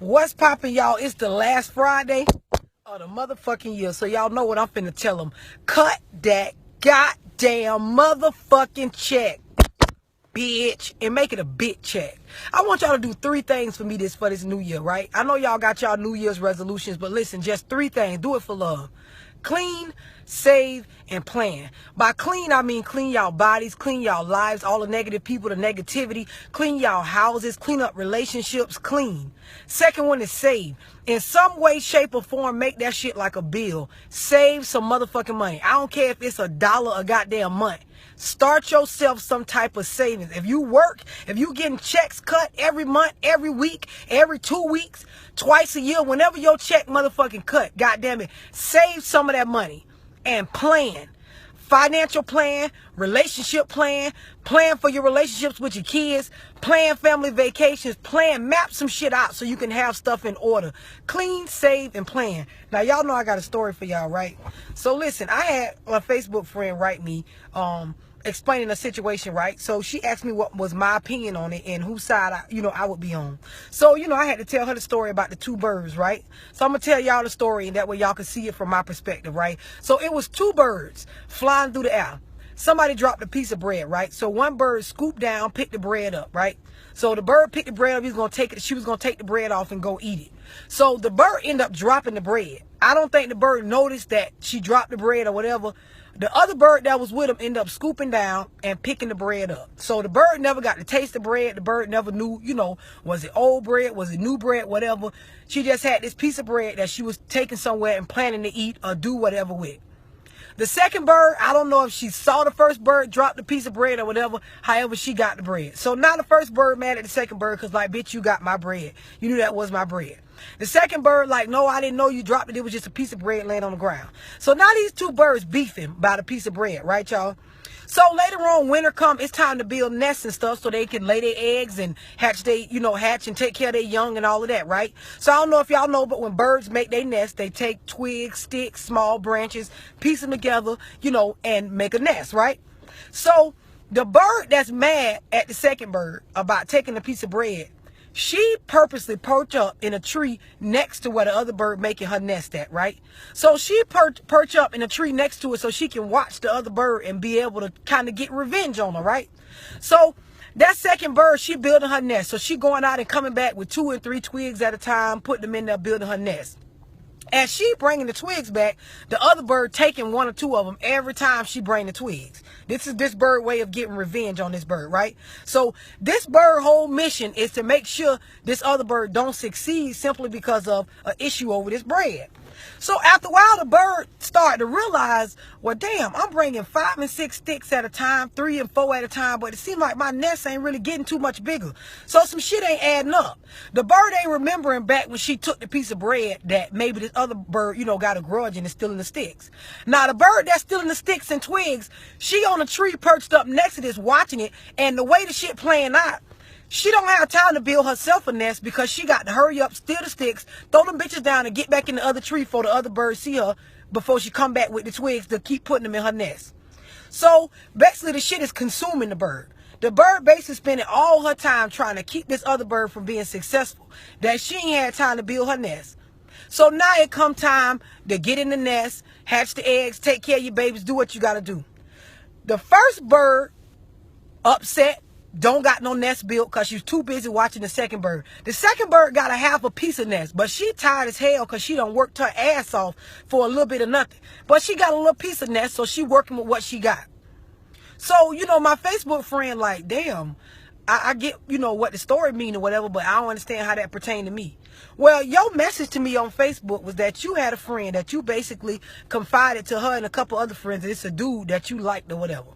What's poppin', y'all? It's the last Friday of the motherfucking year. So y'all know what I'm finna tell them. Cut that goddamn motherfucking check, bitch, and make it a big check. I want y'all to do 3 things for me for this new year, right? I know y'all got y'all New Year's resolutions, but listen, just 3 things. Do it for love. Clean, save, and plan. By clean, I mean clean y'all bodies, clean y'all lives, all the negative people, the negativity, clean y'all houses, clean up relationships, clean. Second one is save. In some way, shape, or form, make that shit like a bill. Save some motherfucking money. I don't care if it's $1 a goddamn month. Start yourself some type of savings. If you work, if you getting checks cut every month, every week, every 2 weeks, twice a year, whenever your check motherfucking cut, goddamn it, save some of that money and plan. Financial plan, relationship plan, plan for your relationships with your kids, plan family vacations, map some shit out so you can have stuff in order. Clean, save, and plan. Now, y'all know I got a story for y'all, right? So, listen, I had a Facebook friend write me, explaining a situation, right? So she asked me what was my opinion on it and whose side I would be on. So, I had to tell her the story about the 2 birds, right? So I'm gonna tell y'all the story, and that way y'all can see it from my perspective, right? So it was 2 birds flying through the air. Somebody dropped a piece of bread, right? So one bird scooped down, picked the bread up, right? So the bird picked the bread up, she was gonna take the bread off and go eat it. So the bird ended up dropping the bread. I don't think the bird noticed that she dropped the bread or whatever. The other bird that was with him ended up scooping down and picking the bread up. So the bird never got to taste the bread. The bird never knew, was it old bread? Was it new bread? Whatever. She just had this piece of bread that she was taking somewhere and planning to eat or do whatever with. The second bird, I don't know if she saw the first bird drop the piece of bread or whatever. However, she got the bread. So now the first bird mad at the second bird because, like, bitch, you got my bread. You knew that was my bread. The second bird, like, no, I didn't know you dropped it. It was just a piece of bread laying on the ground. So now these 2 birds beefing about a piece of bread, right, y'all? So later on, winter come, it's time to build nests and stuff so they can lay their eggs and hatch and take care of their young and all of that, right? So I don't know if y'all know, but when birds make their nest, they take twigs, sticks, small branches, piece them together, and make a nest, right? So the bird that's mad at the second bird about taking a piece of bread, she purposely perch up in a tree next to where the other bird making her nest at, right? So she perch up in a tree next to it so she can watch the other bird and be able to kind of get revenge on her, right? So that second bird, she building her nest. So she going out and coming back with 2 and 3 twigs at a time, putting them in there, building her nest. As she bringing the twigs back, the other bird taking 1 or 2 of them every time she bring the twigs. This is this bird way of getting revenge on this bird, right? So this bird whole mission is to make sure this other bird don't succeed simply because of an issue over this bread. So after a while, the bird started to realize, well, damn, I'm bringing 5 and 6 sticks at a time, 3 and 4 at a time, but it seems like my nest ain't really getting too much bigger. So some shit ain't adding up. The bird ain't remembering back when she took the piece of bread that maybe this other bird, got a grudge and is still in the sticks. Now, the bird that's still in the sticks and twigs, she on a tree perched up next to this watching it, and the way the shit playing out, she don't have time to build herself a nest because she got to hurry up, steal the sticks, throw them bitches down, and get back in the other tree before the other birds see her before she come back with the twigs to keep putting them in her nest. So basically the shit is consuming the bird. The bird basically spending all her time trying to keep this other bird from being successful, that she ain't had time to build her nest. So now it come time to get in the nest, hatch the eggs, take care of your babies, do what you got to do. The first bird upset, don't got no nest built because she's too busy watching the second bird. The second bird got a half a piece of nest, but she tired as hell because she done worked her ass off for a little bit of nothing. But she got a little piece of nest, so she working with what she got. So, my Facebook friend, like, damn, I get, what the story mean or whatever, but I don't understand how that pertained to me. Well, your message to me on Facebook was that you had a friend that you basically confided to her and a couple other friends that it's a dude that you liked or whatever.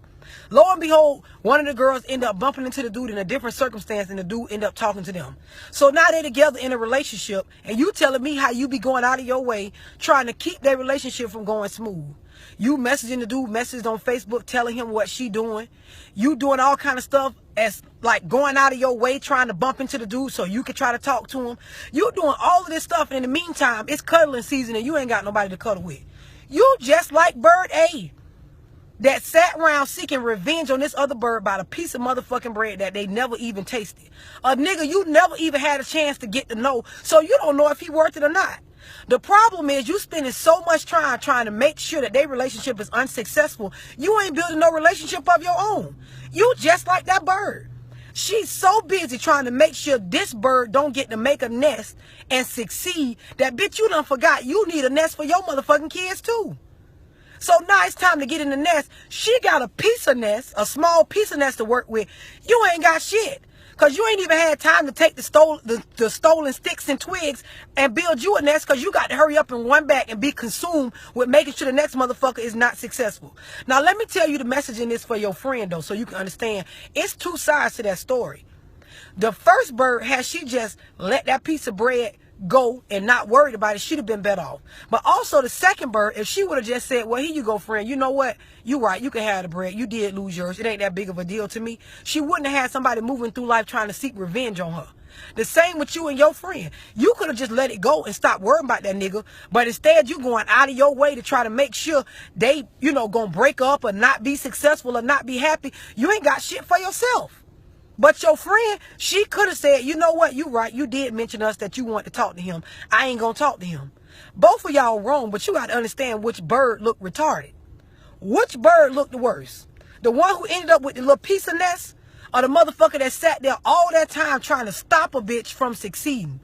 Lo and behold, one of the girls ended up bumping into the dude in a different circumstance, and the dude ended up talking to them. So now they're together in a relationship, and you telling me how you be going out of your way trying to keep their relationship from going smooth. You messaging the dude, messaged on Facebook telling him what she doing. You doing all kind of stuff as like going out of your way trying to bump into the dude so you can try to talk to him. You doing all of this stuff, and in the meantime, it's cuddling season and you ain't got nobody to cuddle with. You just like Bird A. that sat around seeking revenge on this other bird about a piece of motherfucking bread that they never even tasted. A nigga you never even had a chance to get to know, so you don't know if he worth it or not. The problem is you spending so much time trying to make sure that their relationship is unsuccessful, you ain't building no relationship of your own. You just like that bird. She's so busy trying to make sure this bird don't get to make a nest and succeed that bitch you done forgot you need a nest for your motherfucking kids too. So now it's time to get in the nest. She got a piece of nest, a small piece of nest to work with. You ain't got shit. Because you ain't even had time to take the stolen sticks and twigs and build you a nest, because you got to hurry up and run back and be consumed with making sure the next motherfucker is not successful. Now, let me tell you the message in this for your friend, though, so you can understand. It's two sides to that story. The first bird, had she just let that piece of bread go and not worried about it, she'd have been better off. But also the second bird, if she would have just said, well, here you go, friend, you know what, you right, you can have the bread, you did lose yours, it ain't that big of a deal to me, she wouldn't have had somebody moving through life trying to seek revenge on her. The same with you and your friend. You could have just let it go and stopped worrying about that nigga, but instead you going out of your way to try to make sure they, gonna break up or not be successful or not be happy. You ain't got shit for yourself. But your friend, she could have said, you know what, you right, you did mention us that you want to talk to him. I ain't gonna talk to him. Both of y'all wrong, but you got to understand which bird looked retarded. Which bird looked the worst? The one who ended up with the little piece of nest, or the motherfucker that sat there all that time trying to stop a bitch from succeeding?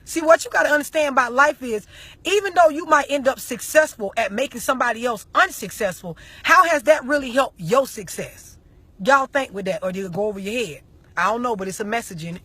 See, what you got to understand about life is, even though you might end up successful at making somebody else unsuccessful, how has that really helped your success? Y'all think with that, or did it go over your head? I don't know, but it's a message in it.